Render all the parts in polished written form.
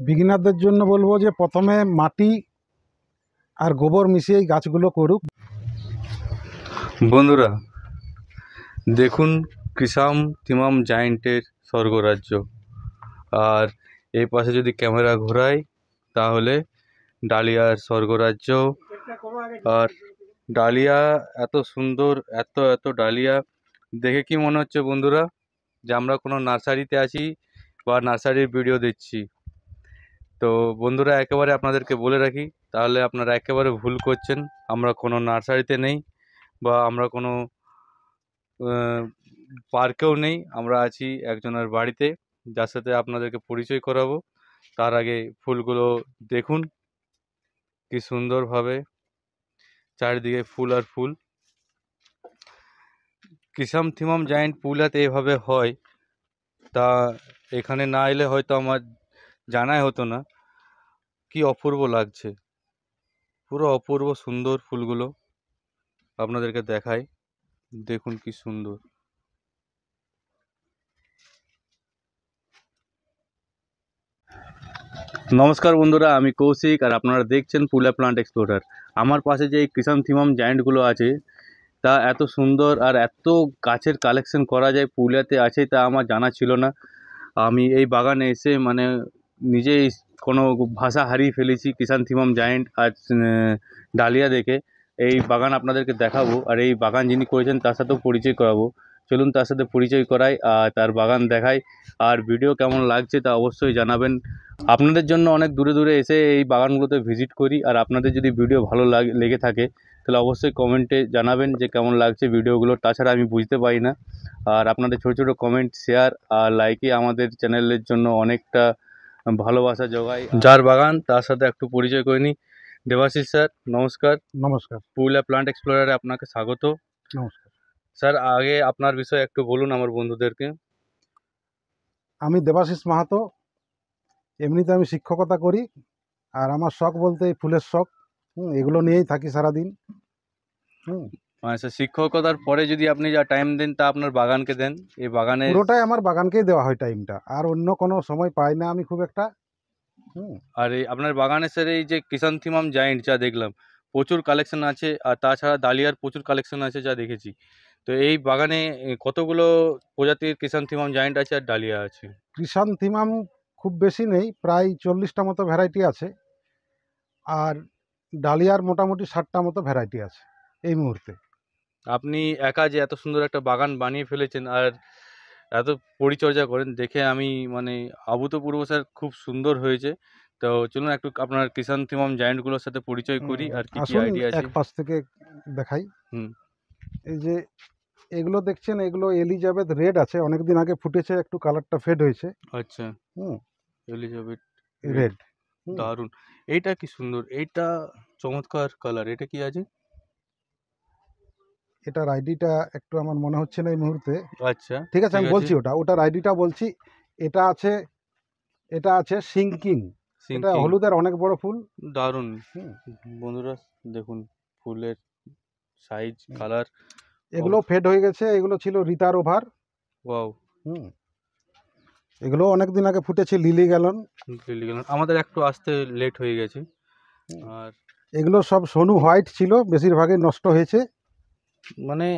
বিগিনারদের জন্য বলবো যে প্রথমে মাটি আর গোবর মিশিয়ে গাছগুলো করুক। বন্ধুরা দেখুন কিষাম থিমাম জায়েন্টের স্বর্গরাজ্য। আর এই পাশে যদি ক্যামেরা ঘোরাই তাহলে ডালিয়ার স্বর্গরাজ্য। আর ডালিয়া এত সুন্দর, এত এত ডালিয়া দেখে কি মনে হচ্ছে বন্ধুরা যে আমরা কোনো নার্সারিতে আছি বা নার্সারির ভিডিও দিচ্ছি। তো বন্ধুরা একেবারে আপনাদেরকে বলে রাখি, তাহলে আপনারা একেবারে ভুল করছেন। আমরা কোনো নার্সারিতে নেই বা আমরা কোনো পার্কেও নেই, আমরা আছি একজনের বাড়িতে, যার সাথে আপনাদেরকে পরিচয় করাবো। তার আগে ফুলগুলো দেখুন কি সুন্দরভাবে চারিদিকে ফুল আর ফুল। কিষাম থিমাম জায়েন্ট পুরুলিয়াতে এভাবে হয়, তা এখানে না এলে হয়তো আমার জানাই হতো না। কি অপূর্ব লাগছে, পুরো অপূর্ব সুন্দর ফুলগুলো আপনাদেরকে দেখাই, দেখুন কি সুন্দর। নমস্কার বন্ধুরা, আমি কৌশিক আর আপনারা দেখছেন পুরুলিয়া প্লান্ট এক্সপ্লোরার। আমার পাশে যে কিষাম থিমাম জায়েন্টগুলো আছে তা এত সুন্দর আর এত গাছের কালেকশন করা যায় পুরুলিয়াতে আছে তা আমার জানা ছিল না। আমি এই বাগানে এসে মানে নিজেই কোনো ভাষা হারিয়ে ফেলেছি কিষাম থিমাম জায়েন্ট আর ডালিয়া দেখে। এই বাগান আপনাদেরকে দেখাবো আর এই বাগান যিনি করেছেন তার সাথেও পরিচয় করাবো। চলুন তার সাথে পরিচয় করাই আর তার বাগান দেখাই। আর ভিডিও কেমন লাগছে তা অবশ্যই জানাবেন। আপনাদের জন্য অনেক দূরে দূরে এসে এই বাগানগুলোতে ভিজিট করি, আর আপনাদের যদি ভিডিও ভালো লেগে থাকে তাহলে অবশ্যই কমেন্টে জানাবেন যে কেমন লাগছে ভিডিওগুলো। তাছাড়া আমি বুঝতে পারি না, আর আপনাদের ছোটো ছোটো কমেন্ট, শেয়ার আর লাইকে আমাদের চ্যানেলের জন্য অনেকটা ভালোবাসা যোগায়। যার বাগান তার সাথে একটু পরিচয় করে নিই। দেবাশিস স্যার নমস্কার। নমস্কার। পুরুলিয়া প্লান্ট এক্সপ্লোরারে আপনাকে স্বাগত। নমস্কার স্যার আগে আপনার বিষয়ে একটু বলুন আমার বন্ধুদেরকে। আমি দেবাশিস মাহাতো। এমনিতে আমি শিক্ষকতা করি, আর আমার শখ বলতে এই ফুলের শখ। এগুলো নিয়েই থাকি সারাদিন। আচ্ছা, শিক্ষকতার পরে যদি আপনি যা টাইম দেন তা আপনার বাগানকে দেন? এই বাগানে পুরোটাই আমার বাগানকেই দেওয়া হয় টাইমটা, আর অন্য কোনো সময় পাই না আমি খুব একটা। আর এই আপনার বাগানে স্যার এই যে ক্রিসান্থিমাম জায়েন্ট যা দেখলাম প্রচুর কালেকশন আছে, আর তাছাড়া ডালিয়ার প্রচুর কালেকশন আছে যা দেখেছি। তো এই বাগানে কতগুলো প্রজাতির ক্রিসান্থিমাম জায়েন্ট আছে আর ডালিয়া আছে? ক্রিসান্থিমাম খুব বেশি নেই, প্রায় 40টা মতো ভ্যারাইটি আছে, আর ডালিয়ার মোটামুটি 60টা মতো ভ্যারাইটি আছে এই মুহূর্তে। আপনি একা যে এত সুন্দর একটা বাগান বানিয়ে ফেলেছেন আর এত পরিচর্যা করেন দেখে আমি মানে অভূতপূর্ব স্যার, খুব সুন্দর হয়েছে। তো চলুন একটু আপনার ক্রিসান্থিমাম জায়েন্টগুলোর সাথে পরিচয় করি আর কি কি আসুন আইডিয়া আছে। এক পাশ থেকে দেখাই। এই যে এগুলো দেখছেন, এগুলো এলিজাবেথ রেড আছে, অনেকদিন আগে ফুটেছে, একটু কালারটা ফেড হয়েছে। আচ্ছা, এলিজাবেথ রেড। দারুণ। এইটা কি সুন্দর, এইটা চমৎকার কালার। এটা কি আছে? এটার আইডিটা একটু আমার মনে হচ্ছে না এই মুহূর্তে। আচ্ছা ঠিক আছে, আমি বলছি ওটার আইডিটা বলছি। এটা আছে সিঙ্কিং। এটা হলুদের অনেক বড় ফুল, দারুণ। বন্ধুরা দেখুন ফুলের সাইজ, কালার। এগুলো ফেড হয়ে গেছে, এগুলো ছিল রিতার ওভার। ওয়াও। এগুলো অনেকদিন আগে ফুটেছে, লিলি গ্যালন। আমাদের একটু আসতে লেট হয়ে গেছে। আর এগুলো সব সোনু হোয়াইট ছিল, বেশিরভাগই নষ্ট হয়েছে। মানে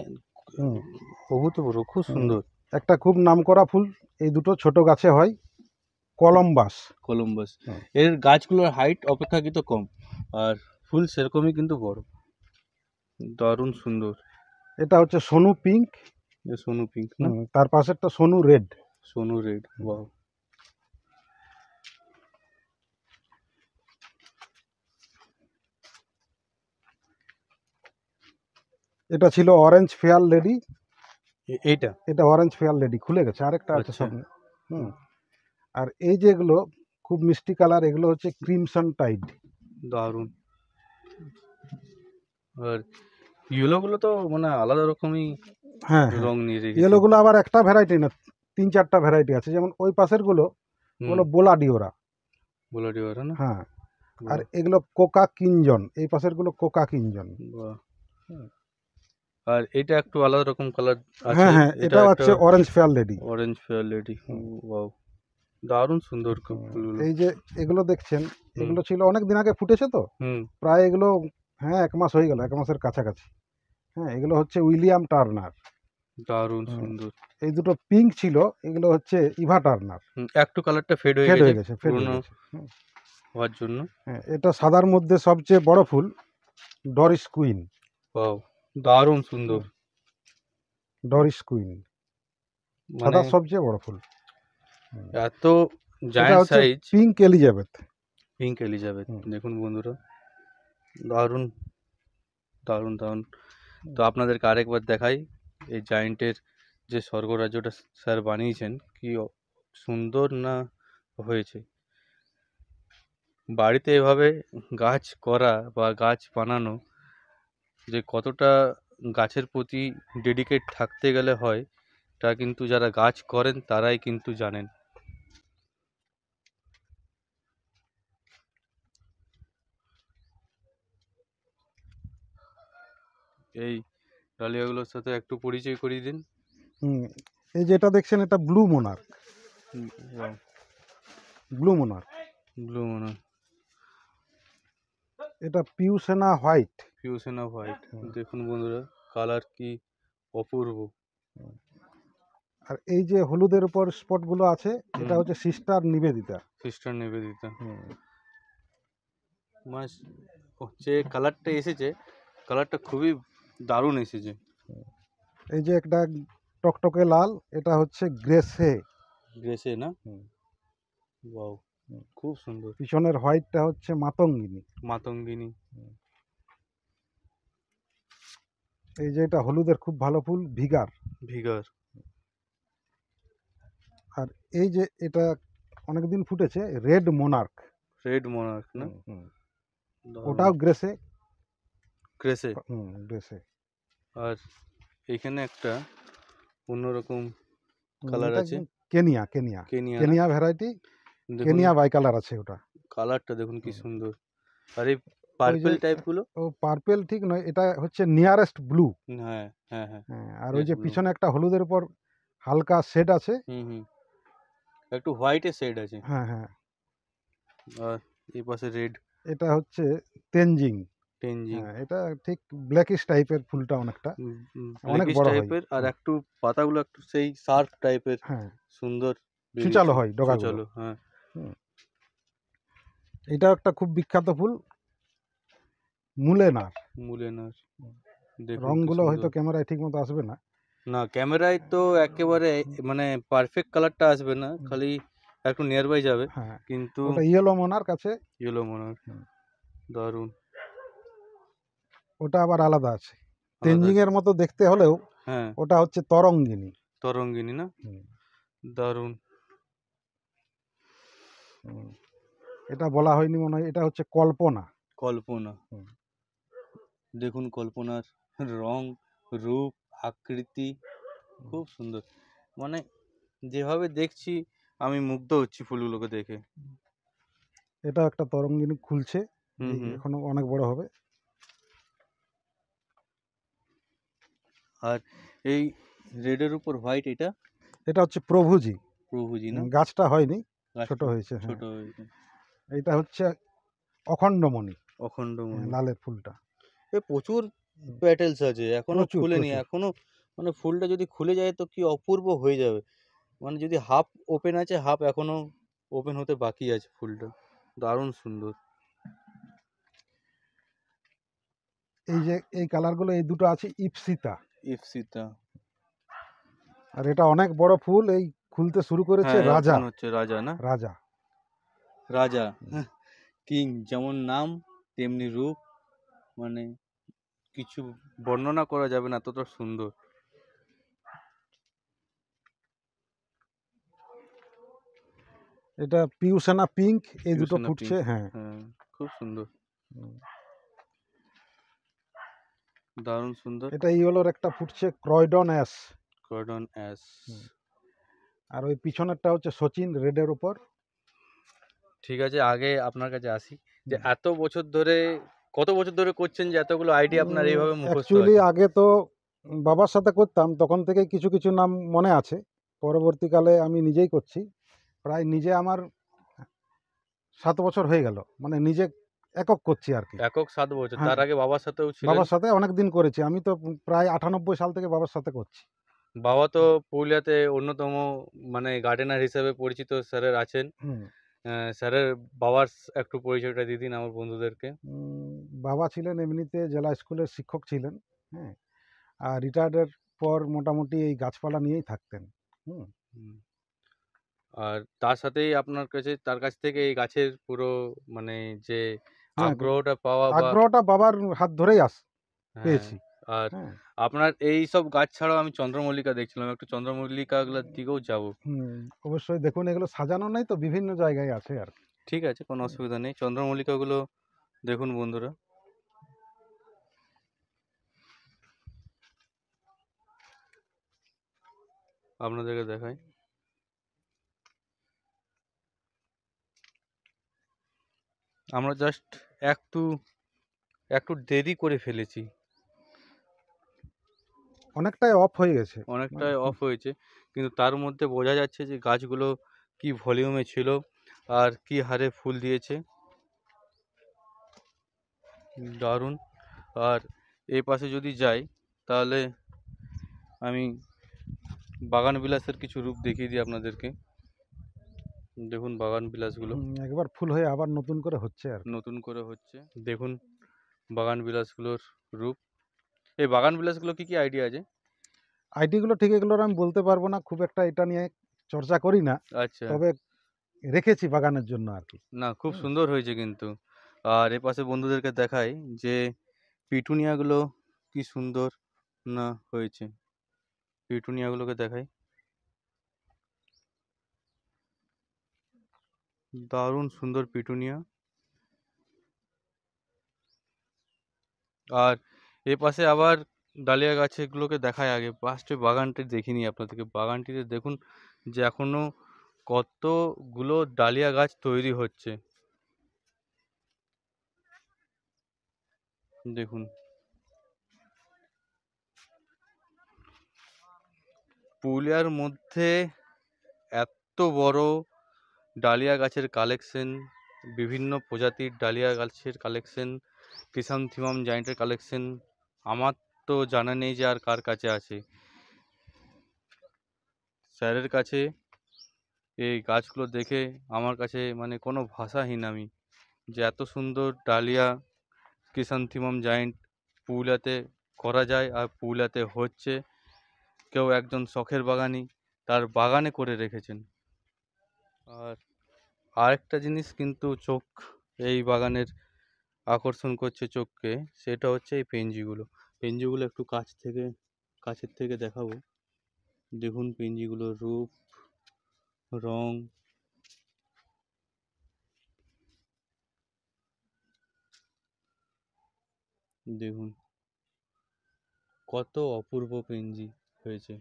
অভূতপূর্ব, খুব সুন্দর। একটা খুব নামকরা ফুল, এই দুটো ছোট গাছে হয়, কলম্বাস। এর গাছগুলোর হাইট অপেক্ষাকৃত কম, আর ফুল সেরকমই কিন্তু বড়, দারুণ সুন্দর। এটা হচ্ছে সোনু পিঙ্ক। সোনু পিঙ্ক না? তার পাশেরটা Sonu red. Sonu red, wow. এটা ছিল অরেঞ্জ ফেয়ার লেডি। এটা অরেঞ্জ ফেয়ার লেডি খুলে গেছে, আরেকটা আছে সামনে। আর এই যেগুলো খুব মিষ্টি কালার, এগুলো হচ্ছে ক্রিমসন টাইড। দারুণ। আর ইয়েলোগুলো তো মানে আলাদা রকমই রং নিয়ে রেখেছে। ইয়েলোগুলো আবার একটা ভ্যারাইটি না, 3-4টা ভ্যারাইটি আছে। যেমন ওই পাশের গুলো বোলাডিওরা না? হ্যাঁ। আর এগুলো কোকা কিঞ্জন, এই পাশের গুলো কোকা কিঞ্জন। আর এটা একটু আলাদা রকম কালার আছে। হ্যাঁ, এটা হচ্ছে অরেঞ্জ ফেয়ার লেডি। ওয়াও। দারুণ সুন্দর ফুলগুলো। এই যে এগুলো দেখছেন, এগুলো ছিল অনেক দিন আগে ফুটেছে তো, প্রায় এগুলো হ্যাঁ 1 মাস হয়ে গেল, 1 মাসের কাছাকাছি। হ্যাঁ, এগুলো হচ্ছে উইলিয়াম টার্নার। দারুণ সুন্দর। এই দুটো পিঙ্ক ছিল, এগুলো হচ্ছে ইভা টার্নার। একটু কালারটা ফেড হয়ে গেছে পুরনো হওয়ার জন্য। হ্যাঁ, এটা সাদার মধ্যে সবচেয়ে বড় ফুল, ডরিস কুইন। ওয়াও, দারুণ সুন্দর। ডরিস কুইন সাদা সবচেয়ে বড় ফুল। এত giant size. Pink Elizabeth. Pink Elizabeth, দেখুন বন্ধুরা, দারুণ দারুণ দারুণ। তো আপনাদেরকে আরেকবার দেখাই এই জায়ান্টের যে স্বর্গরাজ্যটা স্যার বানিয়েছেন, কি সুন্দর না হয়েছে। বাড়িতে এভাবে গাছ করা বা গাছ বানানো যে কতটা গাছের প্রতি ডেডিকেট থাকতে গেলে হয়, তা কিন্তু যারা গাছ করেন তারাই কিন্তু জানেন। এই ডালিয়াগুলোর সাথে একটু পরিচয় করিয়ে দিন। এই যেটা দেখছেন, এটা blue Monarch. Blue Monarch, blue Monarch. এটা পিউসেনা হোয়াইট। পিউসেনা হোয়াইট, দেখুন বন্ধুরা, কালার কি অপূর্ব। আর এই যে হলুদের উপর স্পটগুলো আছে, এটা হচ্ছে সিস্টার নিবেদিতা। সিস্টার নিবেদিতা। মানে যে কালারটা এসেছে, কালারটা খুবই দারুণ এসেছে। এই যে একটা টকটকে লাল, এটা হচ্ছে গ্রেসে। গ্রেসে না? ওয়াও, খুব সুন্দর। পিছনের হোয়াইটটা হচ্ছে মাতঙ্গিনী। মাতঙ্গিনী। এই যে এটা হলুদের খুব ভালো ফুল, ভিগার। ভিগার। আর এই যে এটা অনেকদিন ফুটেছে, রেড মোনার্ক। রেড মোনার্ক না? ওটাও গ্রেসে। গ্রেসে। গ্রেসে। আর এখানে একটা অন্যরকম কালার আছে, Kenya. Kenya Kenya variety, Kenya by colour আছে ওটা। কালারটা দেখুন কি সুন্দর। আর এই পার্পল টাইপগুলো? ও পার্পল ঠিক নয়, এটা হচ্ছে নিয়ারেস্ট ব্লু। হ্যাঁ হ্যাঁ হ্যাঁ। আর ওই যে পিছনে একটা হলুদের উপর হালকা শেড আছে, একটু হোয়াইটের শেড আছে। হ্যাঁ হ্যাঁ। আর এই পাশে রেড, এটা হচ্ছে তেনজিং। তেনজিং। এটা ঠিক ব্ল্যাকিশ টাইপের ফুলটা, অনেকটা অনেক বড় টাইপের। আর একটু পাতাগুলো একটু সেই শার্প টাইপের, হ্যাঁ সুন্দর ছুচালো হয় ডগাগুলো। হ্যাঁ, এটা একটা খুব বিখ্যাত ফুল, মুলেনার। মুলেনার, রংগুলো হয়তো ক্যামেরায় ঠিক মতো আসবে না। না, ক্যামেরায় তো একেবারে মানে পারফেক্ট কালারটা আসবে না, খালি একটু নিয়ার বাই যাবে। কিন্তু ওটা ইয়েলো মোনার্ক আছে। ইয়েলো মোনার্ক, দারুণ। ওটা আবার আলাদা আছে, তেনজিং এর মতো দেখতে হলেও ওটা হচ্ছে তরঙ্গিনী। তরঙ্গিনী না? দারুণ। এটা বলা হয়নি মনে হয়, এটা হচ্ছে কল্পনা। কল্পনা, দেখুন কল্পনার রং, রূপ, আকৃতি খুব সুন্দর। মানে যেভাবে দেখছি আমি মুগ্ধ হচ্ছি ফুলগুলোকে দেখে। এটা একটা তরঙ্গিনী খুলছে, এখনো অনেক বড় হবে। আর এই রেডের উপর হোয়াইট, এটা হচ্ছে প্রভুজি। প্রভুজি না? গাছটা হয়নি, ছোট হয়েছে। ছোট হয়েছে। এটা হচ্ছে অখণ্ডমণি। অখণ্ডমণি, লালের ফুলটা। প্রচুর প্যাটেলস আছে, এখনো খুলেনি। এখনো মানে ফুলটা যদি খুলে যায় তো কি অপূর্ব হয়ে যাবে। মানে যদি হাফ ওপেন আছে, হাফ এখনো ওপেন হতে বাকি আছে ফুলটা। দারুণ সুন্দর। এই যে এই কালারগুলো, এই দুটো আছে ইপসিতা। ইপসিতা। আর এটা অনেক বড় ফুল, এই খুলতে শুরু করেছে রাজা। হচ্ছে রাজা না? রাজা, রাজা, কিং। যেমন নাম তেমনি রূপ, মানে কিছু বর্ণনা করা যাবে না, এতটা সুন্দর। এটা পিউসেনা পিঙ্ক, এই দুটো ফুটছে। হ্যাঁ, খুব সুন্দর, দারুণ সুন্দর। এটা ইয়েলোর একটা ফুটছে ক্রয়ডন অ্যাশ। Croydon ash. আর ওই পিছনেরটা হচ্ছে সচিন, রেডের উপর। ঠিক আছে, আগে আপনার কাছে আসি যে এত বছর ধরে, কত বছর ধরে করছেন যে এতগুলো আইডিয়া আপনার এইভাবে মুখস্থ? অ্যাকচুয়ালি আগে তো বাবার সাথে করতাম, তখন থেকে কিছু কিছু নাম মনে আছে। পরবর্তীকালে আমি নিজেই করছি। প্রায় নিজে আমার 7 বছর হয়ে গেল, মানে নিজে একক করছি আর কি। একক 7 বছর। হ্যাঁ, তার আগে বাবার সাথেও ছিলেন? বাবার সাথে অনেক দিন করেছি, আমি তো প্রায় 98 সাল থেকে বাবার সাথে করছি। বাবা তো পুরুলিয়াতে অন্যতম মানে গার্ডেনার হিসেবে পরিচিত স্যারের আছেন। হুম। স্যারের বাবার একটু পরিচয়টা দিয়ে দিন আমার বন্ধুদেরকে। বাবা ছিলেন এমনিতে জেলা স্কুলের শিক্ষক ছিলেন, হ্যাঁ, আর রিটায়ার্ডের পর মোটামুটি এই গাছপালা নিয়েই থাকতেন। হুম। হুম। আর তার সাথেই তার কাছ থেকে এই গাছের পুরো মানে যে হ্যাঁ, আগ্রহটা পাওয়া বা আগ্রহটা বাবার হাত ধরেই হ্যাঁ, পেয়েছি। আর হ্যাঁ। আপনার এই সব গাছ ছাড়াও আমি চন্দ্রমল্লিকা দেখছিলাম। একটু চন্দ্রমল্লিকাগুলোর দিকেও যাব। অবশ্যই দেখুন, এগুলো সাজানো নাই তো, বিভিন্ন জায়গায় আছে আর কি। ঠিক আছে, কোনো অসুবিধা নেই। চন্দ্রমল্লিকাগুলো দেখুন বন্ধুরা। আপনাদেরকে দেখাই। আমরা জাস্ট একটু একটু দেরি করে ফেলেছি। অনেকটাই অফ হয়ে গেছে। অনেকটাই অফ হয়েছে, কিন্তু তার মধ্যে বোঝা যাচ্ছে যে গাছগুলো কি ভলিউমে ছিল আর কি হারে ফুল দিয়েছে। দারুণ। আর এই পাশে যদি যাই তাহলে আমি বাগান বিলাসের কিছু রূপ দেখিয়ে দিই আপনাদেরকে। দেখুন বাগান বিলাসগুলো একবার ফুল হয়ে আবার নতুন করে হচ্ছে আর কি। নতুন করে হচ্ছে। দেখুন বাগান বিলাসগুলোর রূপ। এই বাগান বিলাসগুলো কি কি আইডিয়া আছে? আইডিগুলো ঠিক এগুলোর আমি বলতে পারবো না, খুব একটা এটা নিয়ে চর্চা করি না, আচ্ছা। তবে রেখেছি বাগানের জন্য আর কি। না, খুব সুন্দর হয়েছে কিন্তু। আর এ পাশে বন্ধুদেরকে দেখাই যে পিটুনিয়াগুলো কি সুন্দর না হয়েছে। পিটুনিয়াগুলোকে দেখাই, দারুণ সুন্দর পিটুনিয়া। আর এ পাশে আবার ডালিয়া গাছগুলোকে দেখায়। আগে ফার্স্টে বাগানটি দেখিনি আপনাদেরকে। বাগানটিতে দেখুন যে এখনো কতগুলো ডালিয়া গাছ তৈরি হচ্ছে। দেখুন পুরুলিয়ার মধ্যে এত বড় ডালিয়া গাছের কালেকশন, বিভিন্ন প্রজাতির ডালিয়া গাছের কালেকশন, ক্রিসান্থিমাম জায়েন্টের কালেকশন আমার তো জানা নেই যে আর কার কাছে আছে। স্যারের কাছে এই গাছগুলো দেখে আমার কাছে মানে কোনো ভাষাহীন আমি, যে এত সুন্দর ডালিয়া ক্রিসান্থিমাম জায়েন্ট পুরুলিয়াতে করা যায় আর পুরুলিয়াতে হচ্ছে। কেউ একজন শখের বাগানি তার বাগানে করে রেখেছেন। আর আরেকটা জিনিস কিন্তু চোখ এই বাগানের আকর্ষণ করছে চোখকে, সেটা হচ্ছে এই পেনজিগুলো। পেনজিগুলো একটু কাছের থেকে দেখাবো। দেখুন পেনজিগুলোর রূপ, রং। দেখুন কত অপূর্ব পেনজি হয়েছে।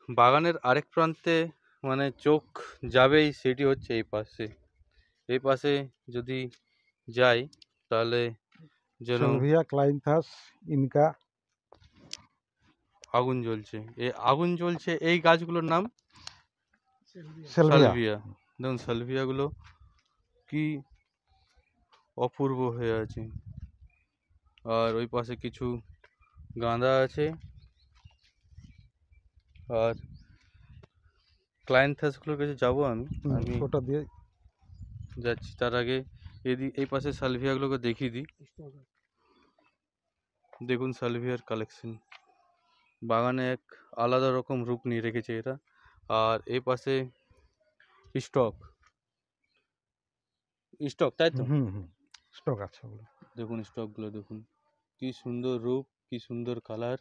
বাগানের আরেক প্রান্তে মানে চোখ যাবেই, সেটি হচ্ছে এই পাশে। এই পাশে যদি যাই তাহলে যেন সালভিয়া, ক্লাইন্থাস, ইনকা। আগুন জ্বলছে। আগুন জ্বলছে এই গাছগুলোর নাম সালভিয়া। সালভিয়া। দেখুন সালভিয়াগুলো কি অপূর্ব হয়ে আছে। আর ওই পাশে কিছু গাঁদা আছে। আর ক্লায়েন্থাসগুলোর কাছে যাবো আমি ওটা দিয়ে যাচ্ছি। তার আগে এই পাশে সালভিয়াগুলোকে দেখিয়ে দিই। দেখুন সালভিয়ার কালেকশন বাগানে এক আলাদা রকম রূপ নিয়ে রেখেছে এরা। আর এই পাশে স্টক স্টক, তাই তো? স্টক আছে ওগুলো। দেখুন স্টকগুলো দেখুন কি সুন্দর রূপ, কি সুন্দর কালার।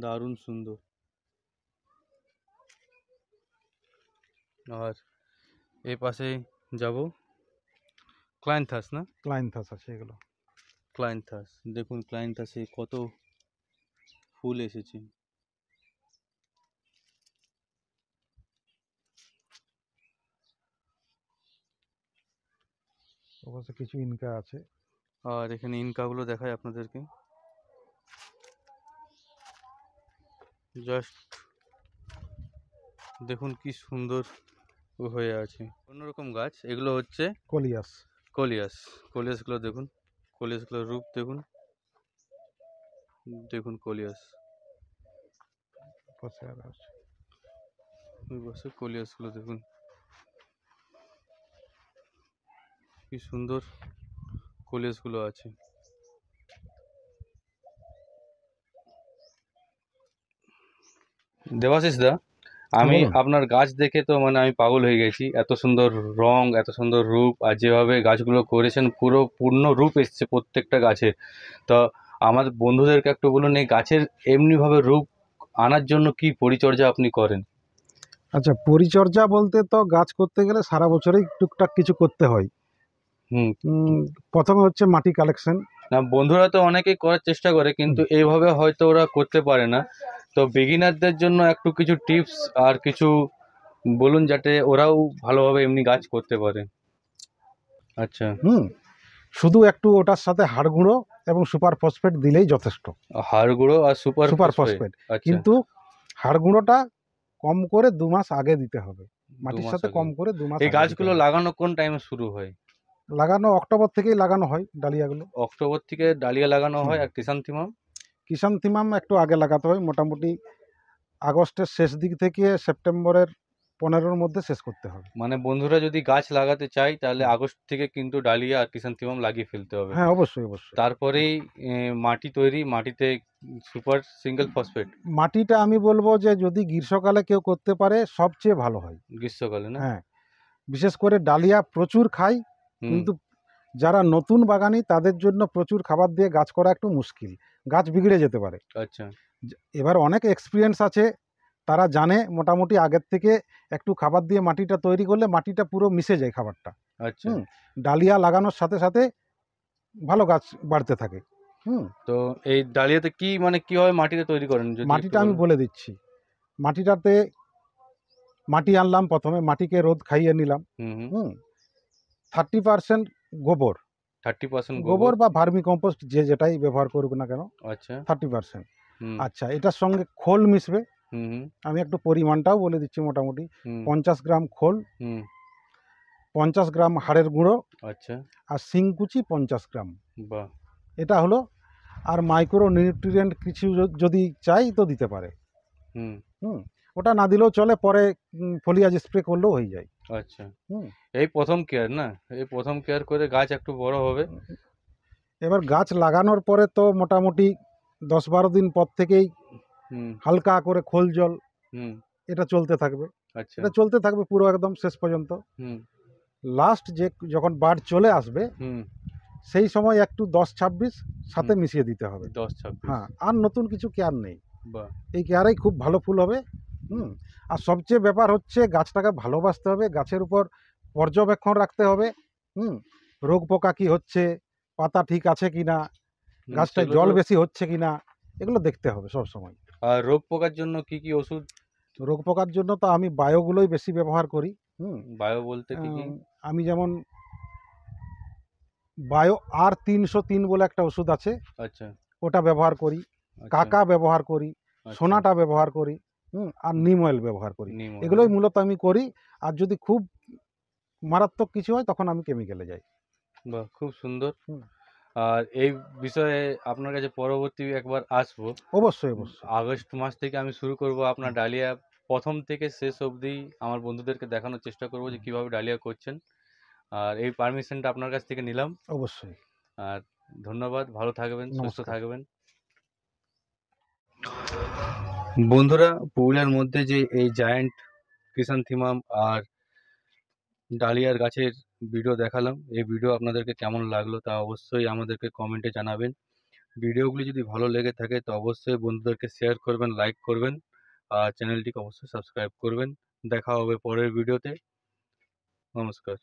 দারুণ সুন্দর। আর এই পাশে যাব ক্লায়েন্থাস, না? ক্লাইন্থাস আছে এগুলো। ক্লায়েন্থাস দেখুন, ক্লায়েন্থাসে কত ফুল এসেছে। অবশ্য কিছু ইনকা আছে। আর এখানে ইনকাগুলো দেখায় আপনাদেরকে। জাস্ট দেখুন কি সুন্দর হয়ে আছে। অন্যরকম গাছ, এগুলো হচ্ছে কলিয়াস। কলিয়াস। কলিয়াসগুলো দেখুন, কলিয়াসগুলোর রূপ দেখুন, দেখুন কলিয়াস, পাশে আর আছে। ওই পাশে কলিয়াসগুলো দেখুন কি সুন্দর কলিয়াসগুলো আছে। দেবাশিস দা, আমি বলুন। আপনার গাছ দেখে তো মানে আমি পাগল হয়ে গেছি। এত সুন্দর রং, এত সুন্দর রূপ, আর যেভাবে গাছগুলো করেছেন পুরো পূর্ণ রূপ এসছে প্রত্যেকটা গাছে। তো আমার বন্ধুদেরকে একটু বলুন, এই গাছের এমনিভাবে রূপ আনার জন্য কি পরিচর্যা আপনি করেন? আচ্ছা, পরিচর্যা বলতে তো গাছ করতে গেলে সারা বছরই টুকটাক কিছু করতে হয়। হুম। প্রথমে হচ্ছে মাটি কালেকশন। না, বন্ধুরা তো অনেকেই করার চেষ্টা করে, কিন্তু এইভাবে হয়তো ওরা করতে পারে না। তো বিগিনারদের জন্য একটু কিছু টিপস আর কিছু বলুন, যাতে ওরাও ভালোভাবে এমনি গাছ করতে পারে। আচ্ছা। শুধু একটু ওটার সাথে হাড় গুঁড়ো এবং সুপার ফসফেট দিলেই যথেষ্ট। হাড় গুঁড়ো আর সুপার ফসফেট, আচ্ছা। কিন্তু হাড় গুঁড়োটা কম করে 2 মাস আগে দিতে হবে, 2 মাটির মাস সাথে আগে। কম করে 2 মাস এই আগে দিতে গাছগুলো হবে। লাগানো কোন টাইমে শুরু হয়? লাগানো অক্টোবর থেকেই লাগানো হয় ডালিয়াগুলো। অক্টোবর থেকে ডালিয়া লাগানো হুম। হয়। আর ক্রিসান্থিমাম? ক্রিসান্থিমাম একটু আগে লাগাতে হয়, মোটামুটি আগস্টের শেষ দিক থেকে সেপ্টেম্বরের 15-র মধ্যে শেষ করতে হবে। মানে বন্ধুরা যদি গাছ লাগাতে চায় তাহলে আগস্ট থেকে কিন্তু ডালিয়া আর ক্রিসান্থিমাম লাগিয়ে ফেলতে হবে। হ্যাঁ, অবশ্যই অবশ্যই। তারপরেই মাটি তৈরি, মাটিতে সুপার সিঙ্গেল ফসফেট। মাটিটা আমি বলবো যে যদি গ্রীষ্মকালে কেউ করতে পারে সবচেয়ে ভালো হয়। গ্রীষ্মকালে না? হ্যাঁ, বিশেষ করে ডালিয়া প্রচুর খায়, হুম। কিন্তু যারা নতুন বাগানি তাদের জন্য প্রচুর খাবার দিয়ে গাছ করা একটু মুশকিল, গাছ বিগড়ে যেতে পারে। আচ্ছা। এবার অনেক এক্সপিরিয়েন্স আছে, তারা জানে মোটামুটি আগের থেকে একটু খাবার দিয়ে মাটিটা তৈরি করলে মাটিটা পুরো মিশে যায় খাবারটা। আচ্ছা। ডালিয়া লাগানোর সাথে সাথে ভালো গাছ বাড়তে থাকে। তো এই ডালিয়াতে কি মানে কিভাবে মাটিতে তৈরি করেন যদি একটু মাটিটা আমি বলেন? বলে দিচ্ছি। মাটিটাতে মাটি আনলাম, প্রথমে মাটিকে রোদ খাইয়ে নিলাম। হুম হুম। হুম 30% গোবর, 30% গোবর। গোবর বা ভার্মি কম্পোস্ট যে যেটাই ব্যবহার করুক না কেন, আচ্ছা। 30%। হুম আচ্ছা, এটার সঙ্গে খোল মিশবে। হুম হুম আমি একটু পরিমাণটাও বলে দিচ্ছি, মোটামুটি হুম 50 গ্রাম খোল, হুম। 50 গ্রাম হাড়ের গুঁড়ো, আচ্ছা। আর শিংকুচি 50 গ্রাম। বাহ। এটা হলো। আর মাইক্রো নিউট্রিয়েন্ট কিছু যদি চাই তো দিতে পারে। হুম। হুম ওটা না দিলেও চলে, পরে ফলিয়াজ স্প্রে করলেও হয়ে যায়। আচ্ছা। হুম এই প্রথম কেয়ার না? এই প্রথম কেয়ার করে গাছ একটু বড় হবে। এবার গাছ লাগানোর পরে তো মোটামুটি 10-12 দিন পর থেকেই হুম হালকা করে খোল জল হুম। এটা চলতে থাকবে। আচ্ছা। এটা চলতে থাকবে পুরো একদম শেষ পর্যন্ত। হুম লাস্ট যে যখন বার্ড চলে আসবে হুম। সেই সময় একটু 10-26 সাথে মিশিয়ে দিতে হবে। 10-26। হ্যাঁ, আর নতুন কিছু কেয়ার নেই, বাহ। এই কেয়ারেই খুব ভালো ফুল হবে। আর সবচেয়ে ব্যাপার হচ্ছে গাছটাকে ভালোবাসতে হবে, গাছের উপর পর্যবেক্ষণ রাখতে হবে। রোগ পোকা কি হচ্ছে, পাতা ঠিক আছে কিনা, গাছটায় সেগুলো জল তো। বেশি হচ্ছে কিনা, এগুলো দেখতে হবে সব সময়। আর রোগ পোকার জন্য কি কি ওষুধ? রোগ পোকার জন্য তো আমি বায়োগুলোই বেশি ব্যবহার করি। বায়ো বলতে কি কি? আমি যেমন বায়ো R303 বলে একটা ওষুধ আছে, আচ্ছা। ওটা ব্যবহার করি। আচ্ছা। কাকা ব্যবহার করি, আচ্ছা। সোনাটা ব্যবহার করি, আর নিম অয়েল ব্যবহার করি। নিম অয়েল। এগুলোই মূলত আমি করি। আর যদি খুব মারাত্মক কিছু হয় তখন আমি কেমিক্যালে যাই। বাহ, খুব সুন্দর। হুম, আর এই বিষয়ে আপনার কাছে পরবর্তী একবার আসবো। অবশ্যই অবশ্যই। আগস্ট মাস থেকে আমি শুরু করব আপনার ডালিয়া, প্রথম থেকে শেষ অবধি আমার বন্ধুদেরকে দেখানোর চেষ্টা করব যে কিভাবে ডালিয়া করছেন। আর এই পারমিশনটা আপনার কাছ থেকে নিলাম। অবশ্যই। আর ধন্যবাদ, ভালো থাকবেন, সুস্থ নমস্কার। থাকবেন। বন্ধুরা, পুরুলিয়ার মধ্যে যে এই জায়ান্ট ক্রিসান্থিমাম আর ডালিয়ার গাছের ভিডিও দেখালাম, এই ভিডিও আপনাদেরকে কেমন লাগলো তা অবশ্যই আমাদেরকে কমেন্টে জানাবেন। ভিডিওগুলি যদি ভালো লেগে থাকে তো অবশ্যই বন্ধুদেরকে শেয়ার করবেন, লাইক করবেন, আর চ্যানেলটিকে অবশ্যই সাবস্ক্রাইব করবেন। দেখা হবে পরের ভিডিওতে। নমস্কার।